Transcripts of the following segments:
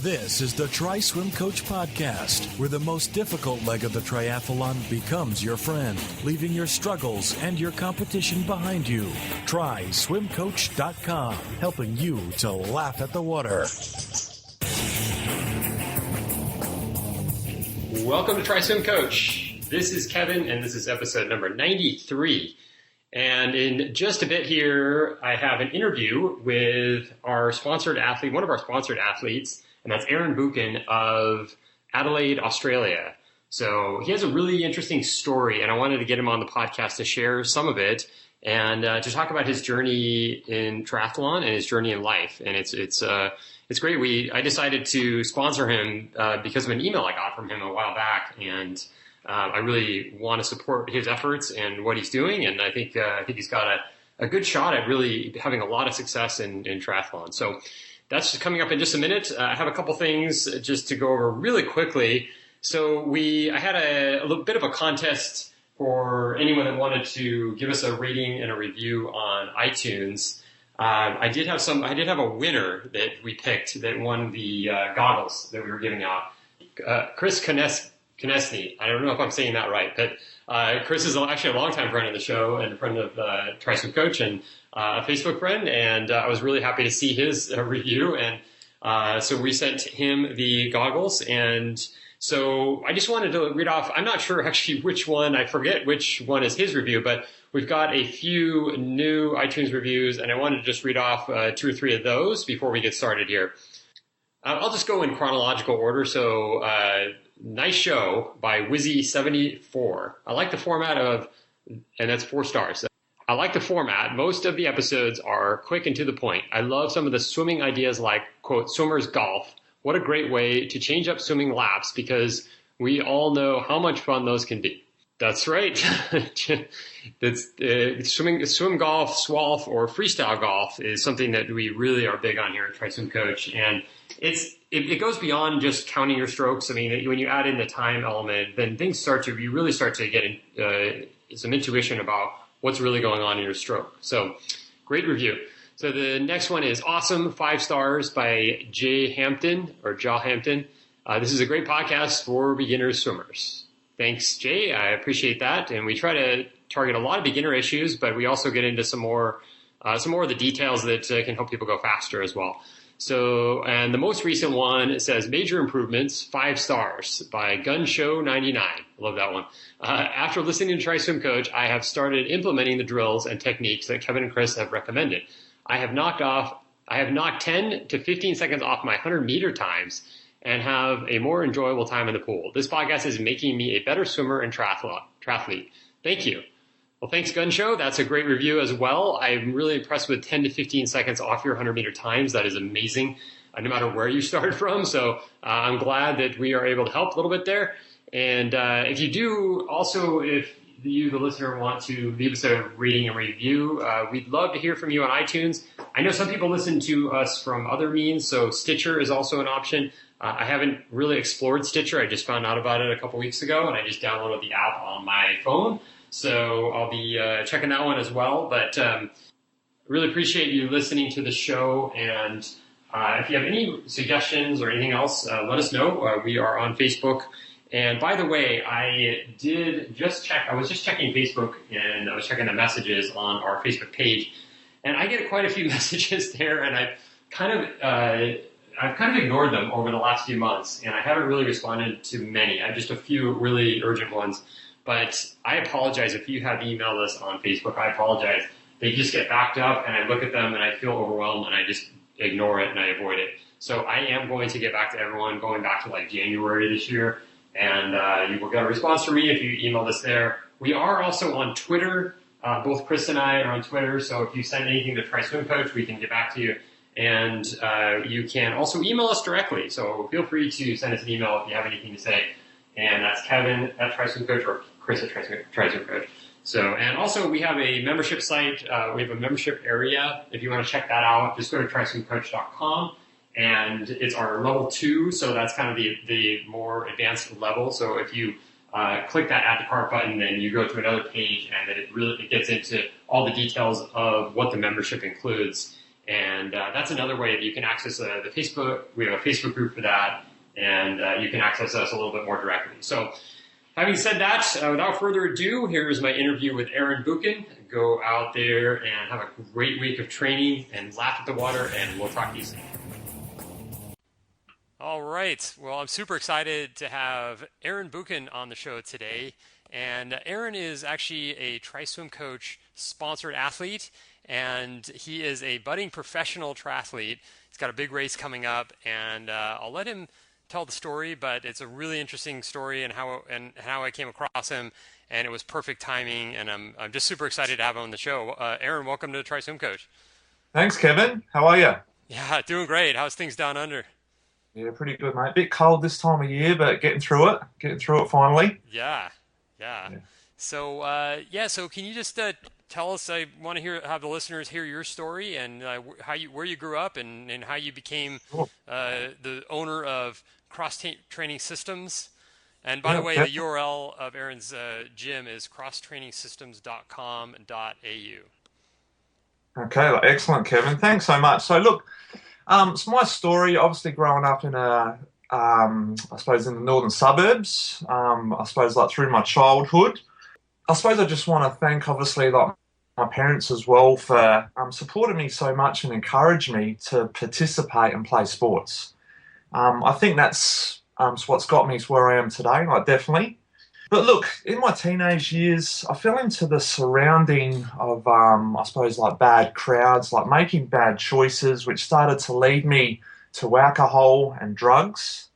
This is the Tri Swim Coach podcast, where the most difficult leg of the triathlon becomes your friend, leaving your struggles and your competition behind you. TrySwimCoach.com, helping you to laugh at the water. Welcome to Tri Swim Coach. This is Kevin, and this is episode number 93. And in just a bit here, I have an interview with our sponsored athlete, one of our sponsored athletes, and that's Buchan of Adelaide, Australia. So he has a really interesting story, and I wanted to get him on the podcast to share some of it and to talk about his journey in triathlon and his journey in life. And it's great. I decided to sponsor him because of an email I got from him a while back, and I really want to support his efforts and what he's doing, and I think he's got a good shot at really having a lot of success in triathlon. So that's coming up in just a minute. I have a couple things just to go over really quickly. So I had a little bit of a contest for anyone that wanted to give us a rating and a review on iTunes. I did have a winner that we picked that won the goggles that we were giving out. Chris Konechny. I don't know if I'm saying that right, but Chris is actually a longtime friend of the show and a friend of Tri Swim Coach and a Facebook friend, and I was really happy to see his review, and so we sent him the goggles, and so I just wanted to read off, I'm not sure actually which one, I forget which one is his review, but we've got a few new iTunes reviews, and I wanted to just read off 2 or 3 of those before we get started here. I'll just go in chronological order, so nice show by Wizzy74. I like the format and that's 4 stars. I like the format. Most of the episodes are quick and to the point. I love some of the swimming ideas like, quote, swimmer's golf. What a great way to change up swimming laps because we all know how much fun those can be. That's right. Swim golf, swalf, or freestyle golf is something that we really are big on here at Tri Swim Coach. And it goes beyond just counting your strokes. I mean, when you add in the time element, then you really start to get some intuition about what's really going on in your stroke. So great review. So the next one is awesome, 5 stars by Jaw Hampton. This is a great podcast for beginner swimmers. Thanks, Jay. I appreciate that. And we try to target a lot of beginner issues, but we also get into some more of the details that can help people go faster as well. So, and the most recent one says major improvements, 5 stars by Gunshow99. I love that one. After listening to Tri Swim Coach, I have started implementing the drills and techniques that Kevin and Chris have recommended. I have knocked 10 to 15 seconds off my 100-meter times and have a more enjoyable time in the pool. This podcast is making me a better swimmer and triathlete. Thank you. Well, thanks, Gunshow. That's a great review as well. I'm really impressed with 10 to 15 seconds off your 100-meter times. That is amazing, no matter where you started from. So I'm glad that we are able to help a little bit there. And if you do, also, if you, the listener, want to leave us a rating and review, we'd love to hear from you on iTunes. I know some people listen to us from other means, so Stitcher is also an option. I haven't really explored Stitcher. I just found out about it a couple weeks ago, and I just downloaded the app on my phone. So I'll be checking that one as well. But really appreciate you listening to the show. And if you have any suggestions or anything else, let us know. We are on Facebook. And by the way, I was just checking Facebook, and I was checking the messages on our Facebook page. And I get quite a few messages there, and I've kind of ignored them over the last few months. And I haven't really responded to many. I have just a few really urgent ones. But I apologize if you have emailed us on Facebook. I apologize. They just get backed up, and I look at them, and I feel overwhelmed, and I just ignore it, and I avoid it. So I am going to get back to everyone, going back to like January this year, and you will get a response from me if you email us there. We are also on Twitter. Both Chris and I are on Twitter, so if you send anything to Tri Swim Coach, we can get back to you. And you can also email us directly, so feel free to send us an email if you have anything to say. And that's Kevin at Tri Swim Coach or Chris at Tri Swim Coach. So, and also we have a membership site. We have a membership area. If you want to check that out, just go to triswimcoach.com, and it's our level 2. So that's kind of the more advanced level. So if you click that add to cart button, then you go to another page, and then it gets into all the details of what the membership includes. And that's another way that you can access the Facebook. We have a Facebook group for that, and you can access us a little bit more directly. So having said that, without further ado, here's my interview with Aaron Buchan. Go out there and have a great week of training and laugh at the water, and we'll talk to you soon. All right. Well, I'm super excited to have Aaron Buchan on the show today. And Aaron is actually a TriSwim Coach sponsored athlete, and he is a budding professional triathlete. He's got a big race coming up, and I'll let him tell the story, but it's a really interesting story and how I came across him, and it was perfect timing, and I'm just super excited to have him on the show. Aaron, welcome to TriSwim Coach. Thanks, Kevin. How are you? Yeah, doing great. How's things down under? Yeah, pretty good, mate. A bit cold this time of year, but getting through it finally. Yeah. So, so can you just tell us? I want to have the listeners hear your story and where you grew up and how you became the owner of Cross Training Systems. And by the way, the URL of Aaron's gym is crosstrainingsystems.com.au. Okay, excellent, Kevin. Thanks so much. So, look, it's my story. Obviously, growing up in I suppose in the northern suburbs. I suppose like through my childhood. I suppose I just want to thank, obviously, like my parents as well for supporting me so much and encouraged me to participate and play sports. I think that's what's got me to where I am today, like definitely. But look, in my teenage years, I fell into the surrounding of, I suppose, like bad crowds, like making bad choices, which started to lead me to alcohol and drugs.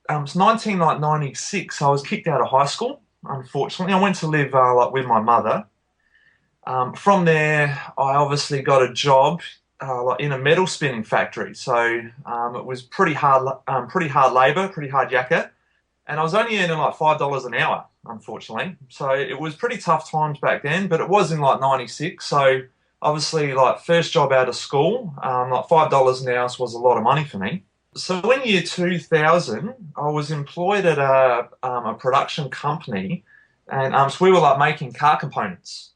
It's 1996, I was kicked out of high school, unfortunately. I went to live with my mother. From there, I obviously got a job in a metal spinning factory. So it was pretty hard labour, pretty hard yakka. And I was only earning like $5 an hour, unfortunately. So it was pretty tough times back then, but it was in like 96. So obviously, like first job out of school, like $5 an hour was a lot of money for me. So in year 2000, I was employed at a production company, and so we were like making car components.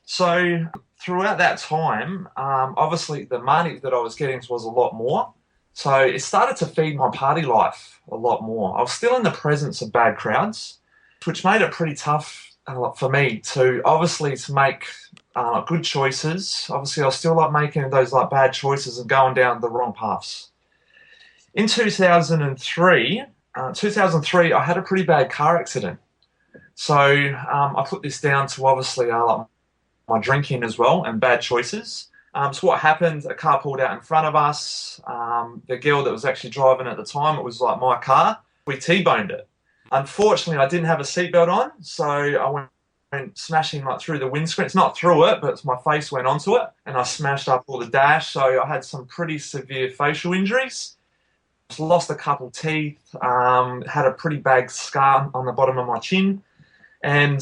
So throughout that time, obviously the money that I was getting was a lot more. So it started to feed my party life a lot more. I was still in the presence of bad crowds, which made it pretty tough for me to make good choices. Obviously, I was still like making those like bad choices and going down the wrong paths. In 2003, I had a pretty bad car accident. So I put this down to obviously like my drinking as well and bad choices. So what happened, a car pulled out in front of us. The girl that was actually driving at the time, it was like my car. We T-boned it. Unfortunately, I didn't have a seatbelt on, so I went smashing like through the windscreen. It's not through it, but my face went onto it, and I smashed up all the dash. So I had some pretty severe facial injuries. Lost a couple teeth, had a pretty bad scar on the bottom of my chin. And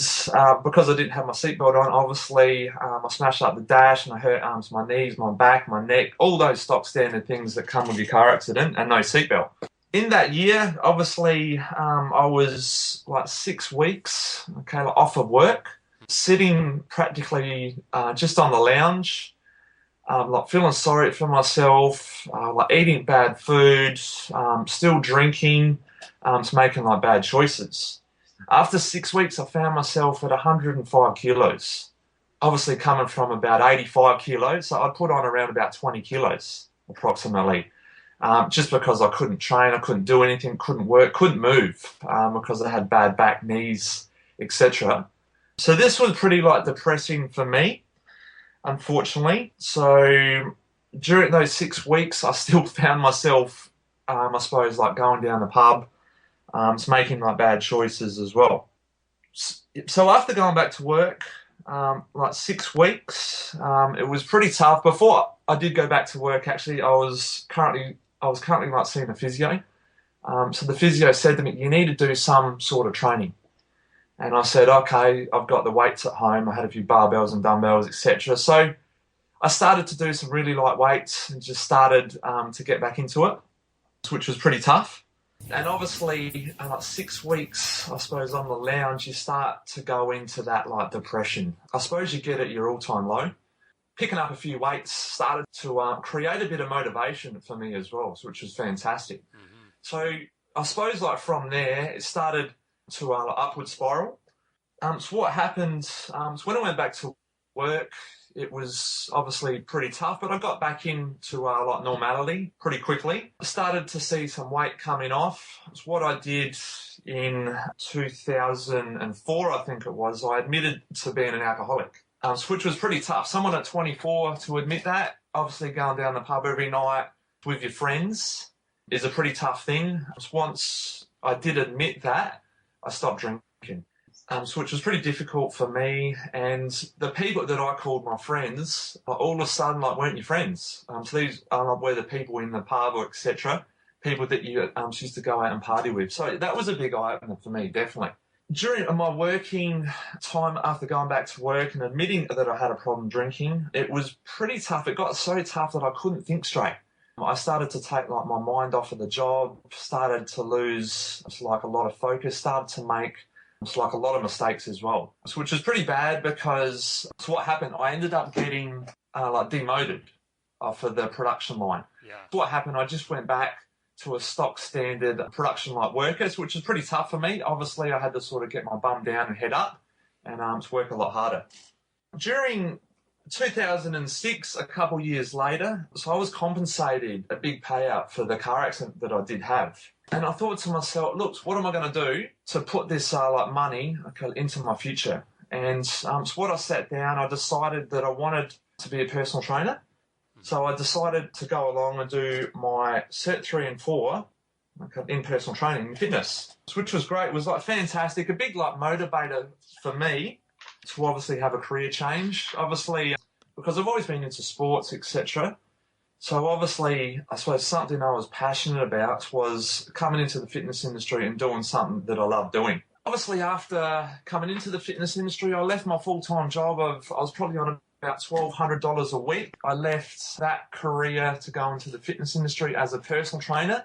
because I didn't have my seatbelt on, obviously, I smashed up the dash and I hurt my knees, my back, my neck, all those stock standard things that come with your car accident and no seatbelt. In that year, obviously, I was like 6 weeks off of work, sitting practically just on the lounge, like feeling sorry for myself, like eating bad food, still drinking, making like bad choices. After 6 weeks, I found myself at 105 kilos, obviously coming from about 85 kilos. So I'd put on around about 20 kilos approximately, just because I couldn't train, I couldn't do anything, couldn't work, couldn't move because I had bad back, knees, etc. So this was pretty like depressing for me, unfortunately. So during those 6 weeks, I still found myself, I suppose, like going down the pub, making like bad choices as well. So after going back to work, like 6 weeks, it was pretty tough. Before I did go back to work, actually, I was currently like seeing a physio. So the physio said to me, "You need to do some sort of training." And I said, "Okay, I've got the weights at home. I had a few barbells and dumbbells, etc." So I started to do some really light weights and just started to get back into it, which was pretty tough. And obviously, like 6 weeks, I suppose, on the lounge, you start to go into that like depression. I suppose you get at your all-time low. picking up a few weights started to create a bit of motivation for me as well, which was fantastic. Mm-hmm. So I suppose like from there, it started to upward spiral. So what happened, so when I went back to work, it was obviously pretty tough, but I got back into like normality pretty quickly. I started to see some weight coming off. It's what I did in 2004, I think it was. I admitted to being an alcoholic, which was pretty tough. Someone at 24 to admit that, obviously going down the pub every night with your friends is a pretty tough thing. Once I did admit that, I stopped drinking. Which was pretty difficult for me, and the people that I called my friends, all of a sudden, like, weren't your friends. So these were the people in the pub or etc., people that you used to go out and party with. So that was a big eye-opener for me, definitely. During my working time after going back to work and admitting that I had a problem drinking, it was pretty tough. It got so tough that I couldn't think straight. I started to take like my mind off of the job, started to lose like a lot of focus, started to make like a lot of mistakes as well, which was pretty bad because what happened, I ended up getting like demoted for the production line. Yeah. So what happened, I just went back to a stock standard production like workers, which is pretty tough for me. Obviously, I had to sort of get my bum down and head up and work a lot harder. During 2006, a couple years later, so I was compensated a big payout for the car accident that I did have. And I thought to myself, look, what am I going to do to put this like money into my future? And so what I sat down, I decided that I wanted to be a personal trainer. So I decided to go along and do my Cert 3 and 4 in personal training and fitness, which was great. It was like fantastic, a big like motivator for me to obviously have a career change. Obviously, because I've always been into sports, etc. So obviously, I suppose something I was passionate about was coming into the fitness industry and doing something that I love doing. Obviously, after coming into the fitness industry, I left my full-time job I was probably on about $1,200 a week. I left that career to go into the fitness industry as a personal trainer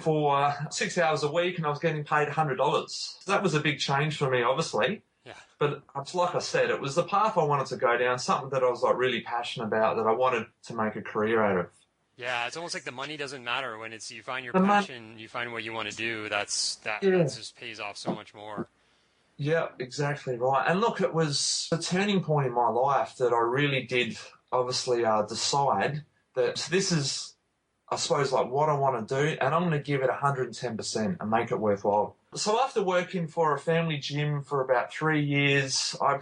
for 6 hours a week, and I was getting paid $100. So that was a big change for me, obviously. Yeah. But like I said, it was the path I wanted to go down, something that I was like really passionate about, that I wanted to make a career out of. Yeah, it's almost like the money doesn't matter when it's you find your passion, you find what you want to do. That just pays off so much more. Yeah, exactly right. And look, it was a turning point in my life that I really did obviously decide that this is, I suppose, like what I want to do, and I'm going to give it 110% and make it worthwhile. So after working for a family gym for about 3 years, I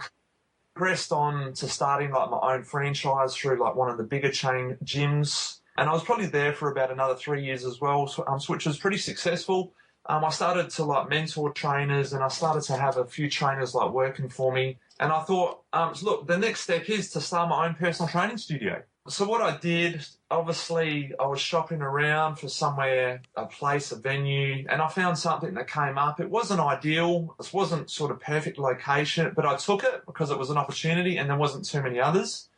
progressed on to starting like my own franchise through like one of the bigger chain gyms. And I was probably there for about another 3 years as well, which was pretty successful. I started to like mentor trainers, and I started to have a few trainers like working for me. And I thought, look, the next step is to start my own personal training studio. So what I did, obviously, I was shopping around for somewhere, a place, a venue, and I found something that came up. It wasn't ideal. It wasn't sort of perfect location, but I took it because it was an opportunity and there wasn't too many others.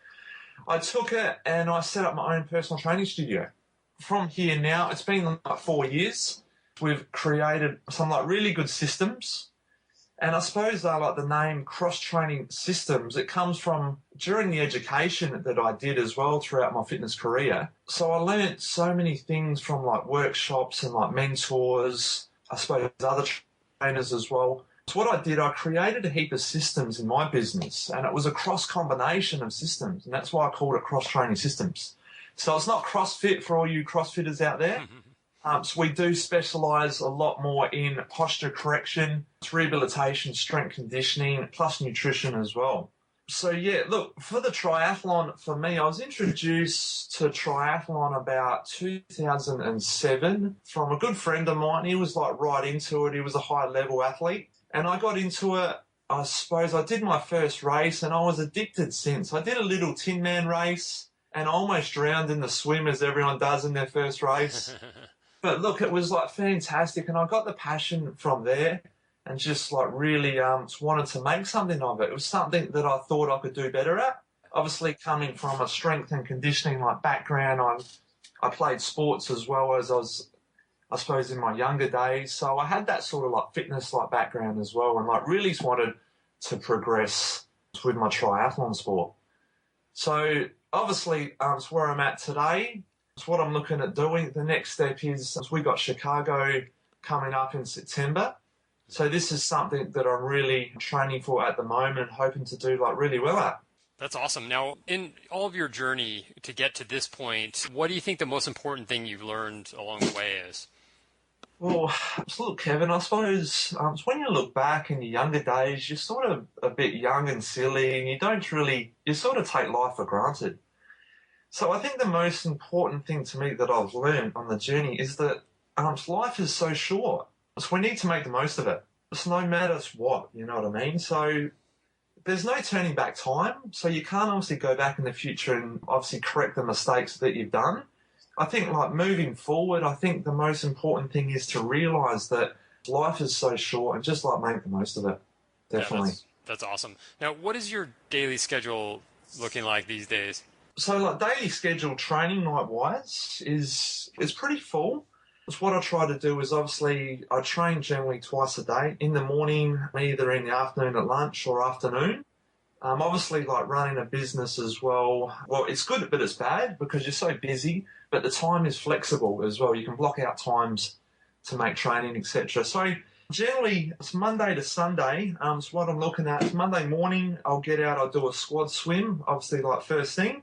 I took it and I set up my own personal training studio. From here now, it's been like 4 years. We've created some like really good systems. And I suppose like the name cross-training systems, it comes from during the education that I did as well throughout my fitness career. So I learnt so many things from like workshops and like mentors, I suppose other trainers as well. So what I did, I created a heap of systems in my business, and it was a cross combination of systems. And that's why I called it cross-training systems. So it's not CrossFit for all you CrossFitters out there. So we do specialise a lot more in posture correction, rehabilitation, strength conditioning, plus nutrition as well. So yeah, look, for the triathlon, for me, I was introduced to triathlon about 2007 from a good friend of mine. He was like right into it. He was a high level athlete. And I got into it, I suppose I did my first race and I was addicted since. I did a little Tin Man race and I almost drowned in the swim as everyone does in their first race. But look, it was like fantastic, and I got the passion from there and just like really wanted to make something of it. It was something that I thought I could do better at. Obviously, coming from a strength and conditioning like background, I played sports as well as I suppose in my younger days. So I had that sort of like fitness like background as well, and like really wanted to progress with my triathlon sport. So obviously, it's where I'm at today. It's what I'm looking at doing. The next step is we got Chicago coming up in September. So this is something that I'm really training for at the moment, hoping to do like really well at. That's awesome. Now, in all of your journey to get to this point, what do you think the most important thing you've learned along the way is? Well, look, Kevin, I suppose it's when you look back in your younger days, you're sort of a bit young and silly, and you sort of take life for granted. So I think the most important thing to me that I've learned on the journey is that life is so short. So we need to make the most of it. It's no matter what, you know what I mean? So there's no turning back time. So you can't obviously go back in the future and obviously correct the mistakes that you've done. I think like moving forward, I think the most important thing is to realise that life is so short and just like make the most of it. Definitely. Yeah, that's awesome. Now, what is your daily schedule looking like these days? So like daily schedule training night wise is pretty full. So what I try to do is obviously I train generally twice a day, in the morning, either in the afternoon at lunch or afternoon. Obviously, like running a business as well, it's good, but it's bad because you're so busy, but the time is flexible as well. You can block out times to make training, etc. So generally, it's Monday to Sunday. So what I'm looking at is Monday morning, I'll get out, I'll do a squad swim, obviously like first thing.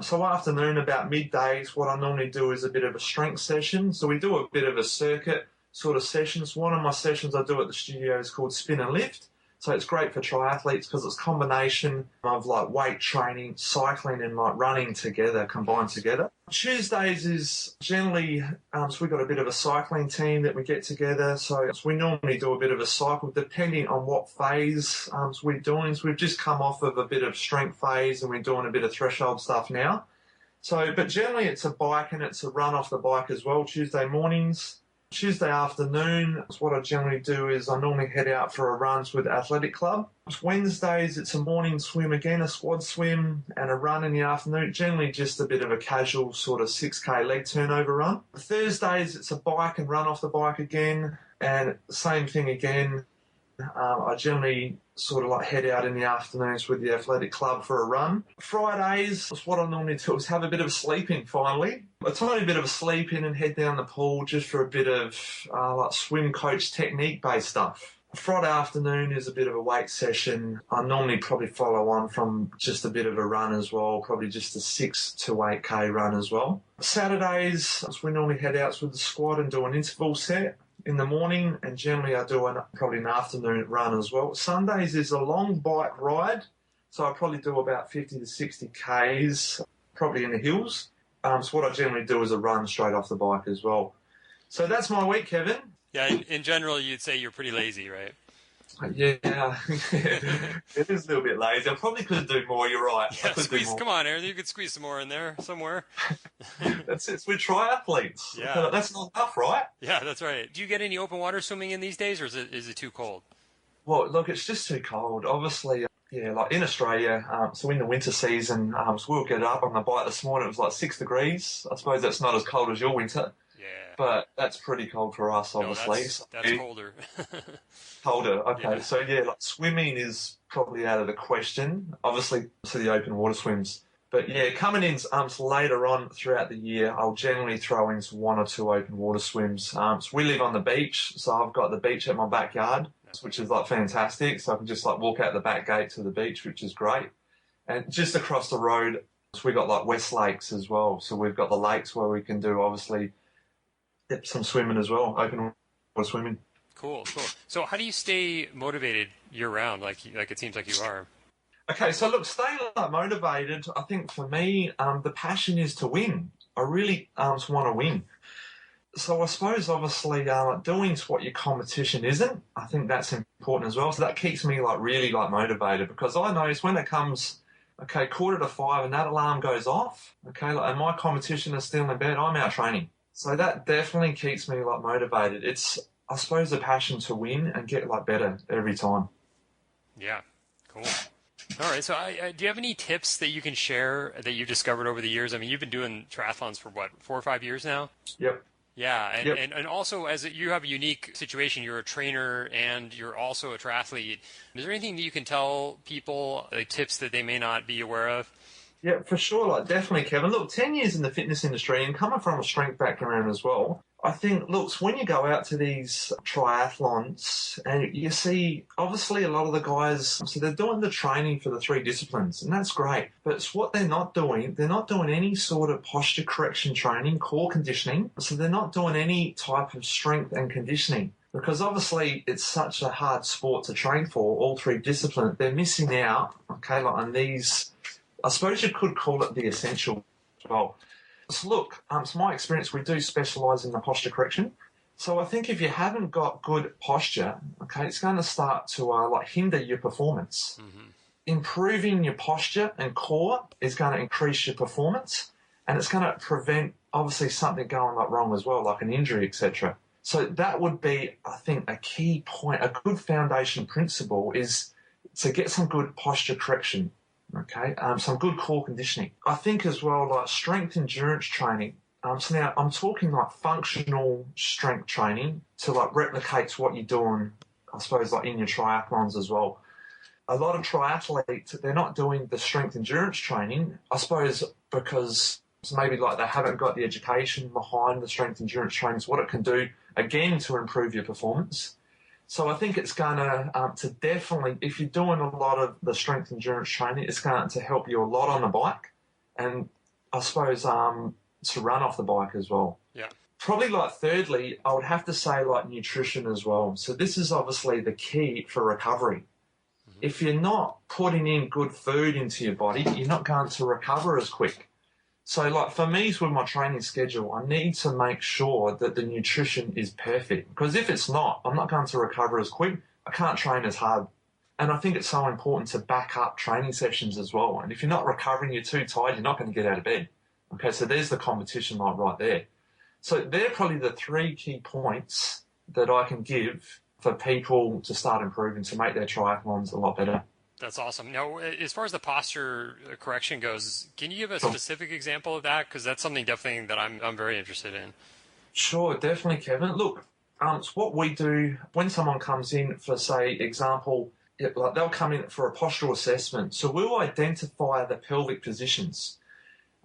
So afternoon, about middays, what I normally do is a bit of a strength session. So we do a bit of a circuit sort of sessions. One of my sessions I do at the studio is called spin and lift. So it's great for triathletes because it's a combination of like weight training, cycling and like running together, combined together. Tuesdays is generally, so we've got a bit of a cycling team that we get together. So we normally do a bit of a cycle depending on what phase we're doing. So we've just come off of a bit of strength phase and we're doing a bit of threshold stuff now. So, but generally it's a bike and it's a run off the bike as well, Tuesday mornings. Tuesday afternoon, what I generally do is I normally head out for a runs with the athletic club. Wednesdays, it's a morning swim again, a squad swim, and a run in the afternoon. Generally just a bit of a casual sort of 6K leg turnover run. Thursdays, it's a bike and run off the bike again, and same thing again. I generally sort of like head out in the afternoons with the athletic club for a run. Fridays, what I normally do is have a bit of a sleep in finally. A tiny bit of a sleep in and head down the pool just for a bit of like swim coach technique based stuff. Friday afternoon is a bit of a weight session. I normally probably follow on from just a bit of a run as well, probably just a 6 to 8K run as well. Saturdays, we normally head out with the squad and do an interval set in the morning, and generally I do probably an afternoon run as well. Sundays is a long bike ride, so I probably do about 50 to 60 Ks, probably in the hills. So what I generally do is a run straight off the bike as well. So that's my week, Kevin. Yeah, in general, you'd say you're pretty lazy, right? Yeah, it is a little bit lazy. I probably could do more, you're right. Yeah, come on, Aaron, you could squeeze some more in there somewhere. That's it, we're triathletes. Yeah. That's not enough, right? Yeah, that's right. Do you get any open water swimming in these days, or is it too cold? Well, look, it's just too cold. Obviously, yeah, like in Australia, so in the winter season, so we'll get up on the bike this morning, it was like 6 degrees. I suppose that's not as cold as your winter. Yeah. But that's pretty cold for us, obviously. No, that's colder. Colder, okay. Yeah. So, yeah, like swimming is probably out of the question, obviously, to the open water swims. But, yeah, coming in later on throughout the year, I'll generally throw in 1 or 2 open water swims. So we live on the beach, so I've got the beach at my backyard, which is, like, fantastic. So I can just, like, walk out the back gate to the beach, which is great. And just across the road, so we've got, like, West Lakes as well. So we've got the lakes where we can do, obviously, some swimming as well, open water swimming. Cool. So how do you stay motivated year-round, like it seems like you are? Okay, so look, staying motivated, I think for me, the passion is to win. I really want to win. So I suppose, obviously, doing what your competition isn't, I think that's important as well. So that keeps me really motivated, because I notice when it comes, 4:45 and that alarm goes off, and my competition is still in bed, I'm out training. So that definitely keeps me motivated. It's, I suppose, a passion to win and get better every time. Yeah, cool. All right, so do you have any tips that you can share that you've discovered over the years? I mean, you've been doing triathlons for 4 or 5 years now? Yep. Yeah, and also you have a unique situation. You're a trainer and you're also a triathlete. Is there anything that you can tell people, like tips that they may not be aware of? Yeah, for sure. Like, definitely, Kevin. Look, 10 years in the fitness industry and coming from a strength background as well, I think, look, when you go out to these triathlons and you see, obviously, a lot of the guys, so they're doing the training for the three disciplines, and that's great. But it's what they're not doing any sort of posture correction training, core conditioning. So they're not doing any type of strength and conditioning. Because obviously it's such a hard sport to train for, all three disciplines. They're missing out, okay, like on these, I suppose you could call it the essential as well. So look, it's my experience, we do specialise in the posture correction. So I think if you haven't got good posture, okay, it's going to start to hinder your performance. Mm-hmm. Improving your posture and core is going to increase your performance, and it's going to prevent, obviously, something going wrong as well, like an injury, etc. So that would be, I think, a key point, a good foundation principle is to get some good posture correction, okay, some good core conditioning. I think as well, like strength endurance training. So now I'm talking like functional strength training to like replicates what you're doing, I suppose, like in your triathlons as well. A lot of triathletes, they're not doing the strength endurance training, I suppose, because maybe like they haven't got the education behind the strength endurance training, what it can do, again, to improve your performance. So I think it's going to definitely, if you're doing a lot of the strength endurance training, it's going to help you a lot on the bike, and I suppose to run off the bike as well. Yeah. Probably like thirdly, I would have to say like nutrition as well. So this is obviously the key for recovery. Mm-hmm. If you're not putting in good food into your body, you're not going to recover as quick. So like for me, with my training schedule, I need to make sure that the nutrition is perfect. Because if it's not, I'm not going to recover as quick. I can't train as hard. And I think it's so important to back up training sessions as well. And if you're not recovering, you're too tired, you're not going to get out of bed. Okay, so there's the competition like right there. So they're probably the three key points that I can give for people to start improving, to make their triathlons a lot better. That's awesome. Now, as far as the posture correction goes, can you give a specific example of that? Because that's something definitely that I'm very interested in. Sure, definitely, Kevin. Look, it's what we do when someone comes in for, say, example, like they'll come in for a postural assessment. So we'll identify the pelvic positions.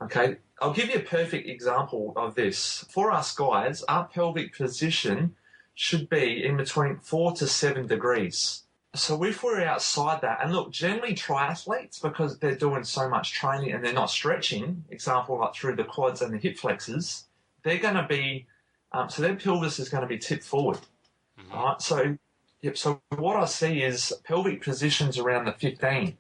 Okay, I'll give you a perfect example of this. For us guys, our pelvic position should be in between 4 to 7 degrees. So if we're outside that, and look, generally triathletes, because they're doing so much training and they're not stretching, example like through the quads and the hip flexors, they're going to be, so their pelvis is going to be tipped forward. Mm-hmm. All right, so what I see is pelvic positions around the 15.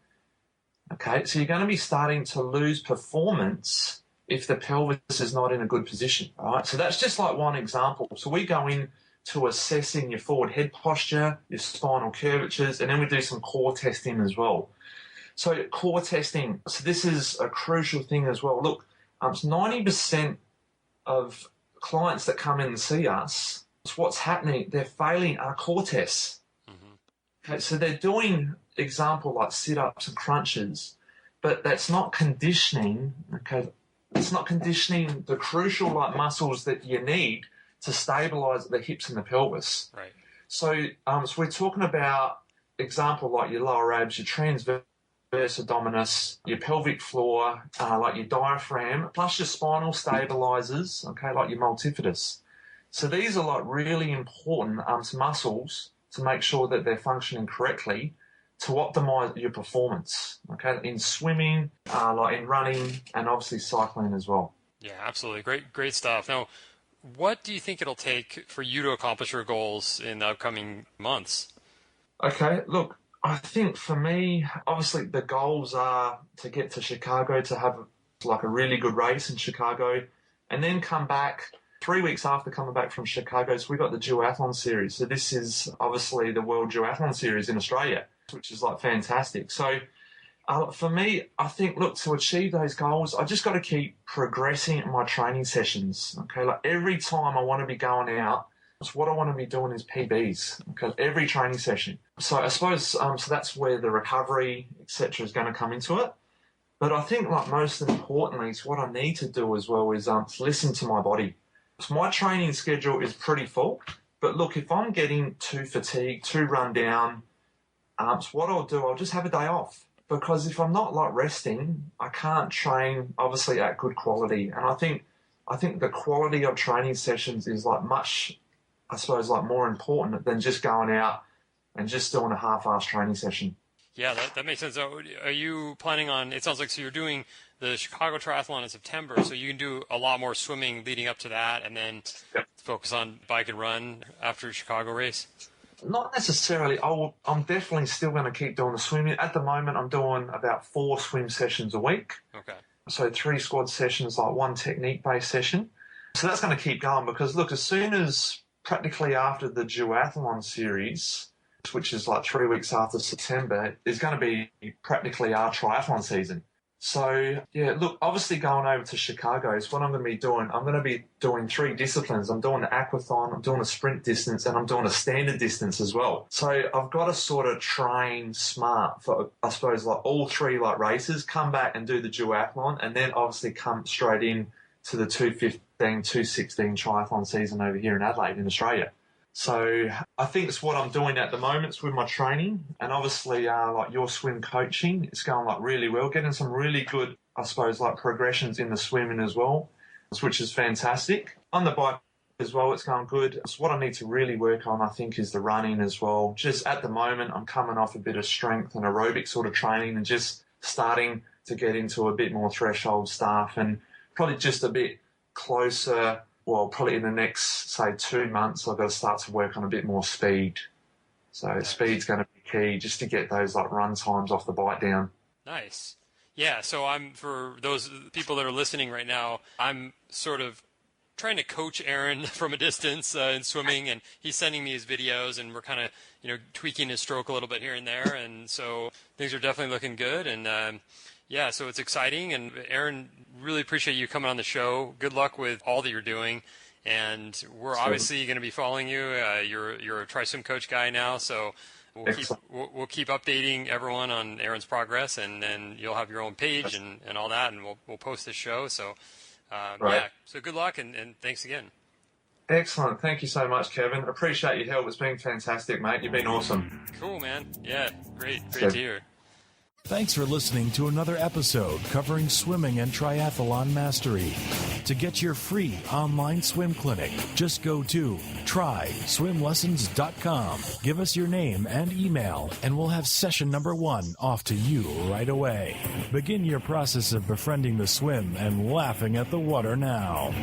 Okay, so you're going to be starting to lose performance if the pelvis is not in a good position. All right, so that's just like one example. So we go in to assessing your forward head posture, your spinal curvatures, and then we do some core testing as well. So core testing, so this is a crucial thing as well. Look, 90% of clients that come in and see us, what's happening, they're failing our core tests. Mm-hmm. Okay, so they're doing, example, like sit-ups and crunches, but that's not conditioning, okay? It's not conditioning the crucial like muscles that you need to stabilise the hips and the pelvis. Right. So we're talking about example like your lower abs, your transverse abdominis, your pelvic floor, like your diaphragm, plus your spinal stabilisers, okay, like your multifidus. So these are like really important muscles to make sure that they're functioning correctly to optimise your performance, okay, in swimming, like in running, and obviously cycling as well. Yeah, absolutely. Great stuff. Now, what do you think it'll take for you to accomplish your goals in the upcoming months? Okay, look, I think for me, obviously the goals are to get to Chicago, to have like a really good race in Chicago, and then come back 3 weeks after coming back from Chicago. So we got the duathlon series. So this is obviously the World Duathlon Series in Australia, which is like fantastic. So for me, I think, look, to achieve those goals, I just got to keep progressing in my training sessions. Okay, like every time I want to be going out, what I want to be doing is PBs. Okay, every training session. So I suppose so that's where the recovery, etc., is going to come into it. But I think, like most importantly, is what I need to do as well is listen to my body. So my training schedule is pretty full. But look, if I'm getting too fatigued, too run down, so what I'll do, I'll just have a day off. because if I'm not like resting, I can't train obviously at good quality. And I think the quality of training sessions is like much, I suppose, like more important than just going out and just doing a half-assed training session. Yeah, that makes sense. Are you planning on, it sounds like, so you're doing the Chicago Triathlon in September, so you can do a lot more swimming leading up to that and then focus on bike and run after the Chicago race? Not necessarily. I'm definitely still going to keep doing the swimming. At the moment, I'm doing about 4 swim sessions a week. Okay. So 3 squad sessions, like 1 technique-based session. So that's going to keep going because, look, as soon as practically after the duathlon series, which is like 3 weeks after September, is going to be practically our triathlon season. So, yeah, look, obviously going over to Chicago is what I'm going to be doing. I'm going to be doing 3 disciplines. I'm doing the aquathon, I'm doing a sprint distance, and I'm doing a standard distance as well. So I've got to sort of train smart for, I suppose, like all 3 like races, come back and do the duathlon, and then obviously come straight in to the 215, 216 triathlon season over here in Adelaide in Australia. So I think it's what I'm doing at the moment with my training, and obviously like your swim coaching, it's going like really well, getting some really good, I suppose, like progressions in the swimming as well, which is fantastic. On the bike as well, it's going good. So what I need to really work on, I think, is the running as well. Just at the moment, I'm coming off a bit of strength and aerobic sort of training and just starting to get into a bit more threshold stuff and probably just a bit closer. Well, probably in the next, say, 2 months, I've got to start to work on a bit more speed. So speed's going to be key just to get those like run times off the bike down. Nice. Yeah, so for those people that are listening right now, I'm sort of trying to coach Aaron from a distance in swimming, and he's sending me his videos, and we're kind of, tweaking his stroke a little bit here and there, and so things are definitely looking good, and yeah, so it's exciting, and Aaron, really appreciate you coming on the show. Good luck with all that you're doing, and we're obviously going to be following you. You're a tri-swim coach guy now, so we'll keep updating everyone on Aaron's progress, and then you'll have your own page and all that, and we'll post this show. So yeah, so good luck, and thanks again. Excellent. Thank you so much, Kevin. Appreciate your help. It's been fantastic, mate. You've been awesome. Cool, man. Yeah, great to hear. Thanks for listening to another episode covering swimming and triathlon mastery. To get your free online swim clinic, just go to tryswimlessons.com. Give us your name and email, and we'll have session number 1 off to you right away. Begin your process of befriending the swim and laughing at the water now.